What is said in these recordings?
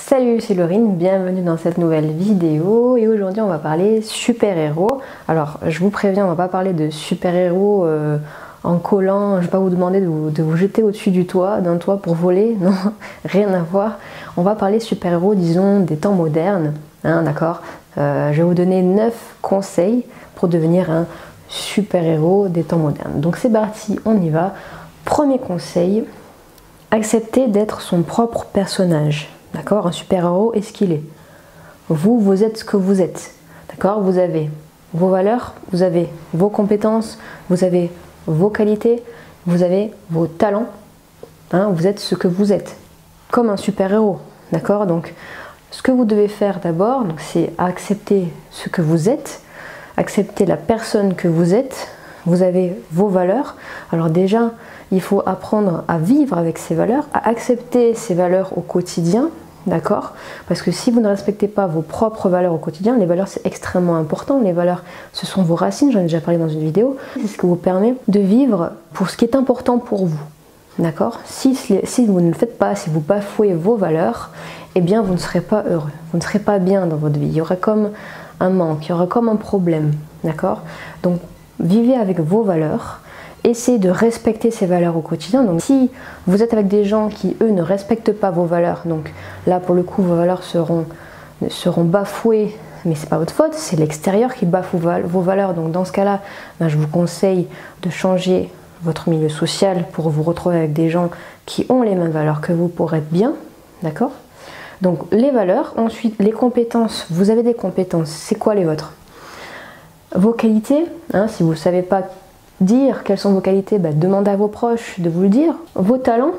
Salut, c'est Laurine, bienvenue dans cette nouvelle vidéo et aujourd'hui on va parler super-héros. Alors je vous préviens, on va pas parler de super-héros en collant, je vais pas vous demander de vous jeter au-dessus d'un toit pour voler, non, rien à voir. On va parler super-héros, disons, des temps modernes, hein, d'accord. Je vais vous donner 9 conseils pour devenir un super-héros des temps modernes. Donc c'est parti, on y va. Premier conseil, accepter d'être son propre personnage. D'accord? Un super-héros est ce qu'il est. Vous êtes ce que vous êtes. D'accord? Vous avez vos valeurs, vous avez vos compétences, vous avez vos qualités, vous avez vos talents. Hein? Vous êtes ce que vous êtes. Comme un super-héros. D'accord? Donc, ce que vous devez faire d'abord, c'est accepter ce que vous êtes, accepter la personne que vous êtes. Vous avez vos valeurs. Alors déjà, il faut apprendre à vivre avec ces valeurs, à accepter ces valeurs au quotidien, d'accord? Parce que si vous ne respectez pas vos propres valeurs au quotidien, les valeurs c'est extrêmement important. Les valeurs, ce sont vos racines, j'en ai déjà parlé dans une vidéo. C'est ce qui vous permet de vivre pour ce qui est important pour vous, d'accord? Si vous ne le faites pas, si vous bafouez vos valeurs, eh bien vous ne serez pas heureux, vous ne serez pas bien dans votre vie. Il y aura comme un manque, il y aura comme un problème, d'accord? Donc vivez avec vos valeurs. Essayez de respecter ces valeurs au quotidien. Donc si vous êtes avec des gens qui, eux, ne respectent pas vos valeurs, donc là, pour le coup, vos valeurs seront bafouées, mais c'est pas votre faute, c'est l'extérieur qui bafoue vos valeurs. Donc dans ce cas-là, je vous conseille de changer votre milieu social pour vous retrouver avec des gens qui ont les mêmes valeurs que vous pour être bien, d'accord? Donc les valeurs, ensuite les compétences. Vous avez des compétences, c'est quoi les vôtres? Vos qualités, hein, si vous ne savez pas dire quelles sont vos qualités, demandez à vos proches de vous le dire. Vos talents,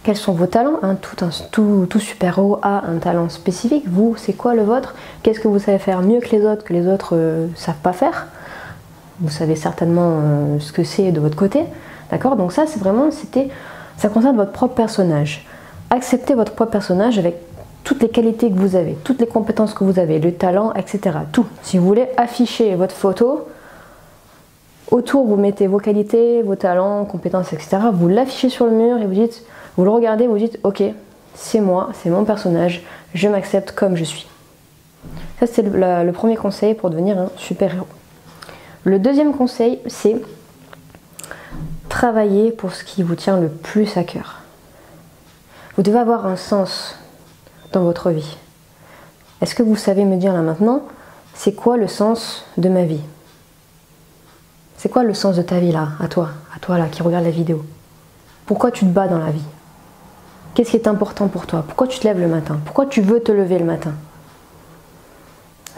quels sont vos talents, hein, tout super-héros a un talent spécifique. Vous, c'est quoi le vôtre? Qu'est-ce que vous savez faire mieux que les autres ne savent pas faire? Vous savez certainement ce que c'est de votre côté, d'accord? Donc ça, c'est vraiment, ça concerne votre propre personnage. Acceptez votre propre personnage avec toutes les qualités que vous avez, toutes les compétences que vous avez, le talent, etc. Tout. Si vous voulez afficher votre photo, autour, vous mettez vos qualités, vos talents, compétences, etc. Vous l'affichez sur le mur et vous le regardez, vous dites, ok, c'est moi, c'est mon personnage, je m'accepte comme je suis. Ça, c'est le premier conseil pour devenir un super-héros. Le deuxième conseil, c'est travailler pour ce qui vous tient le plus à cœur. Vous devez avoir un sens dans votre vie. Est-ce que vous savez me dire là maintenant, c'est quoi le sens de ma vie? C'est quoi le sens de ta vie là, à toi là qui regarde la vidéo? Pourquoi tu te bats dans la vie? Qu'est-ce qui est important pour toi? Pourquoi tu te lèves le matin? Pourquoi tu veux te lever le matin?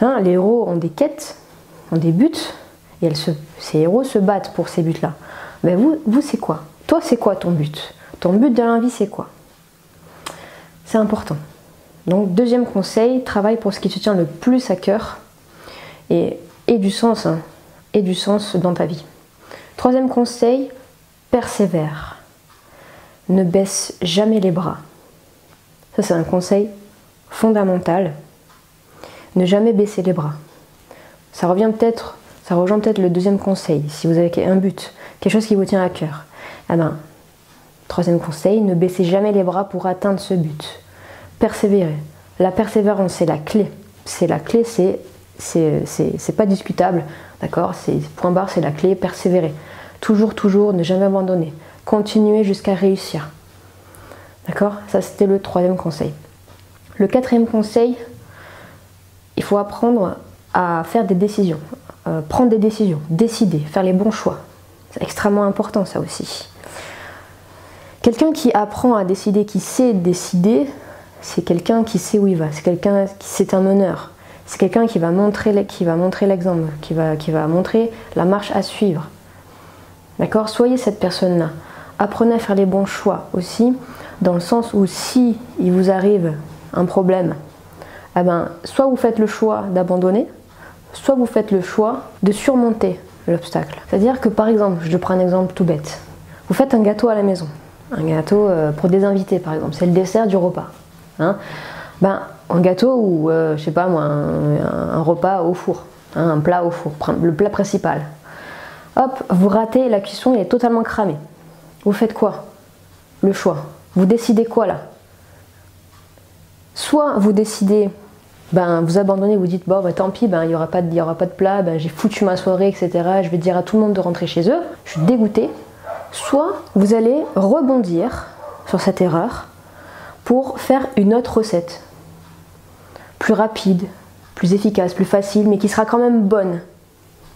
Hein, les héros ont des quêtes, ont des buts, et ces héros se battent pour ces buts-là. Mais vous c'est quoi? Toi, c'est quoi ton but? Ton but dans la vie, c'est quoi? C'est important. Donc, deuxième conseil, travaille pour ce qui te tient le plus à cœur et du sens, hein, et du sens dans ta vie. Troisième conseil, persévère. Ne baisse jamais les bras. Ça, c'est un conseil fondamental. Ne jamais baisser les bras. Ça rejoint peut-être le deuxième conseil. Si vous avez un but, quelque chose qui vous tient à cœur, troisième conseil, ne baissez jamais les bras pour atteindre ce but. Persévérer. La persévérance, c'est la clé. C'est la clé, c'est pas discutable. D'accord? Point barre, c'est la clé, persévérer. Toujours, ne jamais abandonner. Continuer jusqu'à réussir. D'accord? Ça, c'était le troisième conseil. Le quatrième conseil, il faut apprendre à faire des décisions. Prendre des décisions, décider, faire les bons choix. C'est extrêmement important, ça aussi. Quelqu'un qui apprend à décider, qui sait décider, c'est quelqu'un qui sait où il va. C'est un meneur. C'est quelqu'un qui va montrer l'exemple, qui va montrer la marche à suivre. D'accord? Soyez cette personne-là. Apprenez à faire les bons choix aussi, dans le sens où si il vous arrive un problème, soit vous faites le choix d'abandonner, soit vous faites le choix de surmonter l'obstacle. C'est-à-dire que par exemple, je prends un exemple tout bête. Vous faites un gâteau à la maison. Un gâteau pour des invités par exemple. C'est le dessert du repas. Hein? Un gâteau ou, je sais pas moi, un repas au four, hein, un plat au four, le plat principal. Hop, vous ratez, la cuisson est totalement cramée. Vous faites quoi? Le choix. Vous décidez quoi là? Soit vous décidez, vous abandonnez, vous dites bon tant pis, il n'y aura pas de plat, j'ai foutu ma soirée, etc. Je vais dire à tout le monde de rentrer chez eux, je suis dégoûtée. Soit vous allez rebondir sur cette erreur pour faire une autre recette, plus rapide, plus efficace, plus facile, mais qui sera quand même bonne,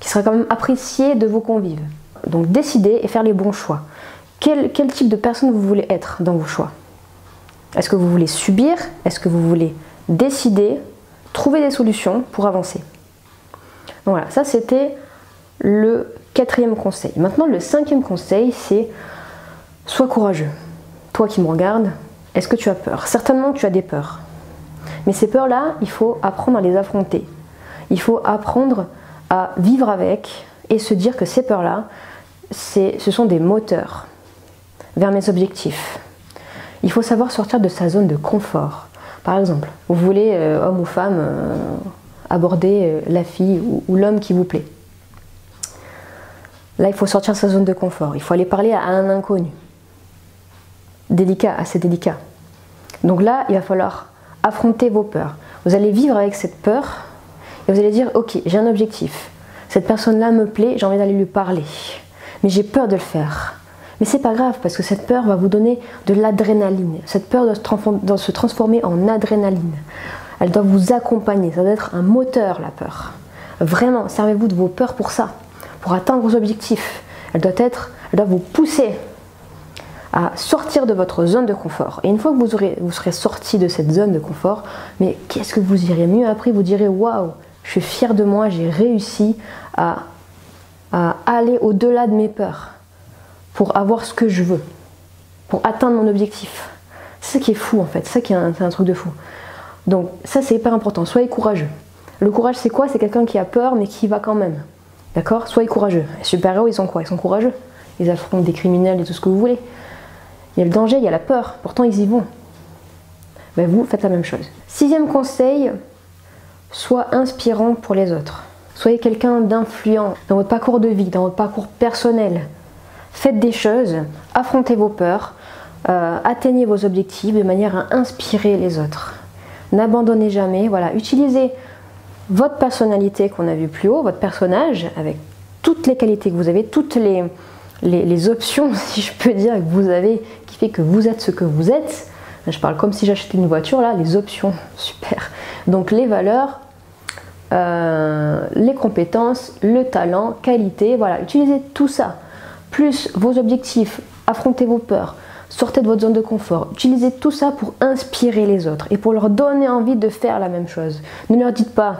qui sera quand même appréciée de vos convives. Donc décidez et faire les bons choix. Quel type de personne vous voulez être dans vos choix? Est-ce que vous voulez subir? Est-ce que vous voulez décider, trouver des solutions pour avancer? Donc voilà, ça c'était le 4e conseil. Maintenant le 5e conseil, c'est sois courageux. Toi qui me regardes, est-ce que tu as peur? Certainement tu as des peurs. Mais ces peurs-là, il faut apprendre à les affronter. Il faut apprendre à vivre avec et se dire que ces peurs-là, ce sont des moteurs vers mes objectifs. Il faut savoir sortir de sa zone de confort. Par exemple, vous voulez, homme ou femme, aborder la fille ou l'homme qui vous plaît. Là, il faut sortir de sa zone de confort. Il faut aller parler à un inconnu. Délicat, assez délicat. Donc là, il va falloir affronter vos peurs. Vous allez vivre avec cette peur et vous allez dire ok, j'ai un objectif. Cette personne-là me plaît, j'ai envie d'aller lui parler. Mais j'ai peur de le faire. Mais c'est pas grave parce que cette peur va vous donner de l'adrénaline. Cette peur doit se transformer en adrénaline. Elle doit vous accompagner. Ça doit être un moteur, la peur. Vraiment, servez-vous de vos peurs pour ça, pour atteindre vos objectifs. Elle doit vous pousser à sortir de votre zone de confort. Et une fois que vous serez sorti de cette zone de confort, mais qu'est-ce que vous irez mieux après? Vous direz waouh, je suis fière de moi, j'ai réussi à aller au-delà de mes peurs pour avoir ce que je veux, pour atteindre mon objectif. C'est ça qui est fou en fait, c'est ça qui est un truc de fou. Donc ça c'est hyper important, soyez courageux. Le courage c'est quoi? C'est quelqu'un qui a peur mais qui va quand même. D'accord? Soyez courageux. Les super-héros ils sont quoi? Ils sont courageux. Ils affrontent des criminels et tout ce que vous voulez. Il y a le danger, il y a la peur, pourtant ils y vont. Vous faites la même chose. 6e conseil, sois inspirant pour les autres. Soyez quelqu'un d'influent dans votre parcours de vie, dans votre parcours personnel. Faites des choses, affrontez vos peurs, atteignez vos objectifs de manière à inspirer les autres. N'abandonnez jamais, voilà, utilisez votre personnalité qu'on a vu plus haut, votre personnage, avec toutes les qualités que vous avez, toutes les options, si je peux dire, que vous avez, qui fait que vous êtes ce que vous êtes. Je parle comme si j'achetais une voiture, là, les options, super. Donc les valeurs, les compétences, le talent, qualité, voilà, utilisez tout ça. Plus vos objectifs, affrontez vos peurs, sortez de votre zone de confort. Utilisez tout ça pour inspirer les autres et pour leur donner envie de faire la même chose. Ne leur dites pas,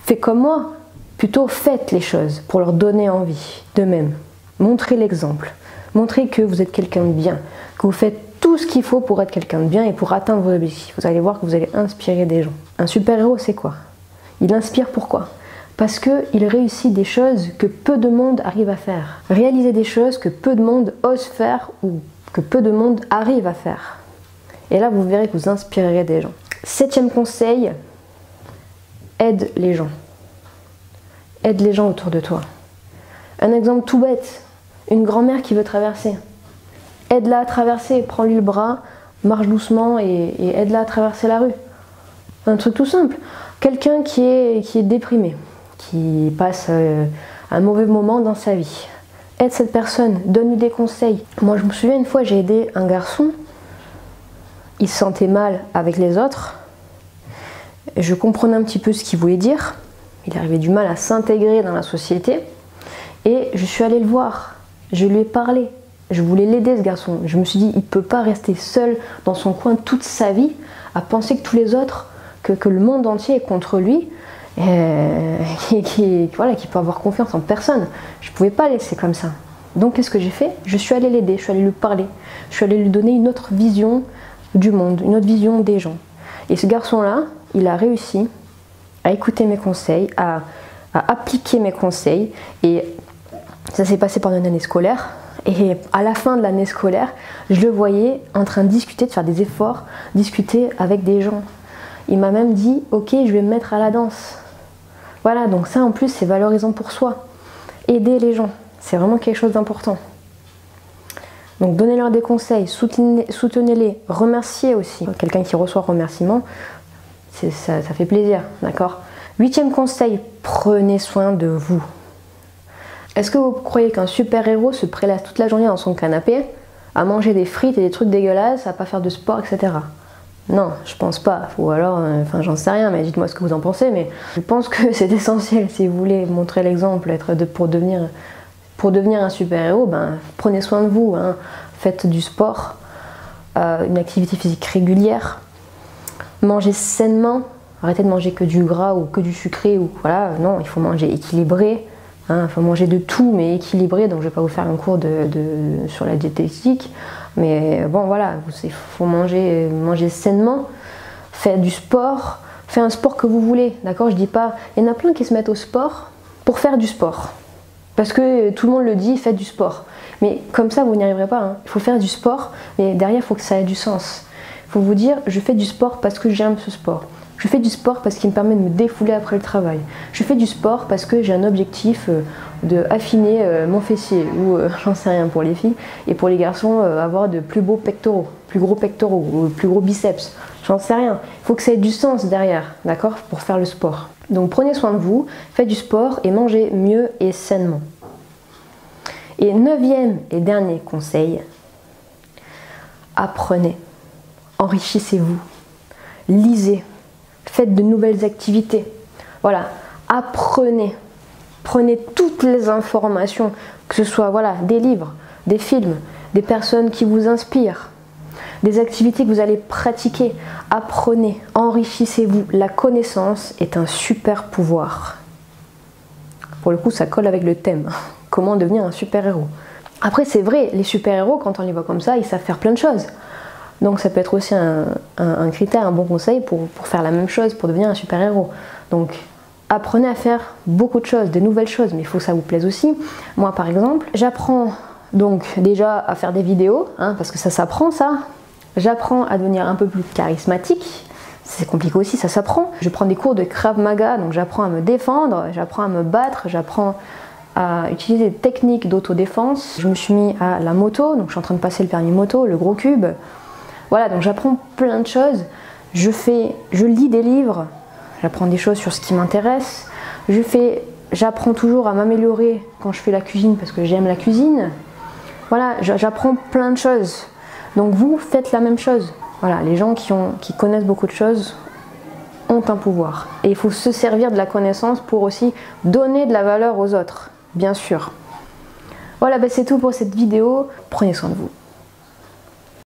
fais comme moi, plutôt faites les choses pour leur donner envie d'eux-mêmes. Montrez l'exemple. Montrez que vous êtes quelqu'un de bien, que vous faites tout ce qu'il faut pour être quelqu'un de bien et pour atteindre vos objectifs. Vous allez voir que vous allez inspirer des gens. Un super-héros, c'est quoi? Il inspire pourquoi? Parce qu'il réussit des choses que peu de monde arrive à faire. Réaliser des choses que peu de monde ose faire ou que peu de monde arrive à faire. Et là, vous verrez que vous inspirerez des gens. 7e conseil, aide les gens. Aide les gens autour de toi. Un exemple tout bête, une grand-mère qui veut traverser. Aide-la à traverser, prends-lui le bras, marche doucement et aide-la à traverser la rue. Un truc tout simple. Quelqu'un qui est déprimé, qui passe un mauvais moment dans sa vie. Aide cette personne, donne-lui des conseils. Moi je me souviens une fois, j'ai aidé un garçon, il se sentait mal avec les autres. Je comprenais un petit peu ce qu'il voulait dire. Il avait du mal à s'intégrer dans la société. Et je suis allée le voir, je lui ai parlé. Je voulais l'aider ce garçon. Je me suis dit, il ne peut pas rester seul dans son coin toute sa vie à penser que tous les autres, que le monde entier est contre lui. Qui peut avoir confiance en personne. Je ne pouvais pas laisser comme ça. Donc qu'est-ce que j'ai fait? Je suis allée l'aider, je suis allée lui parler. Je suis allée lui donner une autre vision du monde, une autre vision des gens. Et ce garçon-là, il a réussi à écouter mes conseils, à appliquer mes conseils. Et ça s'est passé pendant une année scolaire. Et à la fin de l'année scolaire, je le voyais en train de discuter, de faire des efforts, discuter avec des gens. Il m'a même dit, ok, je vais me mettre à la danse. Voilà, donc ça en plus c'est valorisant pour soi. Aider les gens, c'est vraiment quelque chose d'important. Donc donnez-leur des conseils, soutenez-les, remerciez aussi. Quelqu'un qui reçoit remerciement, ça fait plaisir, d'accord? 8e conseil, prenez soin de vous. Est-ce que vous croyez qu'un super-héros se prélasse toute la journée dans son canapé à manger des frites et des trucs dégueulasses, à pas faire de sport, etc. Non, je pense pas. Ou alors, enfin j'en sais rien, mais dites-moi ce que vous en pensez, mais je pense que c'est essentiel si vous voulez montrer l'exemple, pour devenir un super-héros, ben, prenez soin de vous, hein. Faites du sport, une activité physique régulière, mangez sainement, arrêtez de manger que du gras ou que du sucré, ou voilà, non, il faut manger équilibré, hein, il faut manger de tout mais équilibré, donc je vais pas vous faire un cours sur la diététique, mais bon voilà, il faut manger sainement, faites du sport, faites un sport que vous voulez, d'accord? Je dis pas, il y en a plein qui se mettent au sport pour faire du sport. Parce que tout le monde le dit, faites du sport. Mais comme ça, vous n'y arriverez pas. Hein. Il faut faire du sport, mais derrière, il faut que ça ait du sens. Il faut vous dire, je fais du sport parce que j'aime ce sport. Je fais du sport parce qu'il me permet de me défouler après le travail. Je fais du sport parce que j'ai un objectif de affiner mon fessier, ou j'en sais rien pour les filles, et pour les garçons, avoir de plus beaux pectoraux, plus gros pectoraux, ou plus gros biceps. J'en sais rien. Il faut que ça ait du sens derrière, d'accord, pour faire le sport. Donc prenez soin de vous, faites du sport et mangez mieux et sainement. Et 9e et dernier conseil, apprenez, enrichissez-vous, lisez, faites de nouvelles activités. Voilà, apprenez, prenez toutes les informations, que ce soit voilà, des livres, des films, des personnes qui vous inspirent, des activités que vous allez pratiquer. Apprenez, enrichissez-vous. La connaissance est un super pouvoir. Pour le coup, ça colle avec le thème. Comment devenir un super-héros. Après, c'est vrai, les super-héros, quand on les voit comme ça, ils savent faire plein de choses. Donc ça peut être aussi un critère, un bon conseil pour faire la même chose, pour devenir un super-héros. Donc apprenez à faire beaucoup de choses, de nouvelles choses, mais il faut que ça vous plaise aussi. Moi, par exemple, j'apprends donc déjà à faire des vidéos, hein, parce que ça s'apprend ça. J'apprends à devenir un peu plus charismatique, c'est compliqué aussi, ça s'apprend. Je prends des cours de Krav Maga, donc j'apprends à me défendre, j'apprends à me battre, j'apprends à utiliser des techniques d'autodéfense. Je me suis mis à la moto, donc je suis en train de passer le permis moto, le gros cube. Voilà, donc j'apprends plein de choses. Je lis des livres, j'apprends des choses sur ce qui m'intéresse. J'apprends toujours à m'améliorer quand je fais la cuisine parce que j'aime la cuisine. Voilà, j'apprends plein de choses. Donc vous faites la même chose. Voilà, les gens qui connaissent beaucoup de choses ont un pouvoir. Et il faut se servir de la connaissance pour aussi donner de la valeur aux autres, bien sûr. Voilà, c'est tout pour cette vidéo. Prenez soin de vous.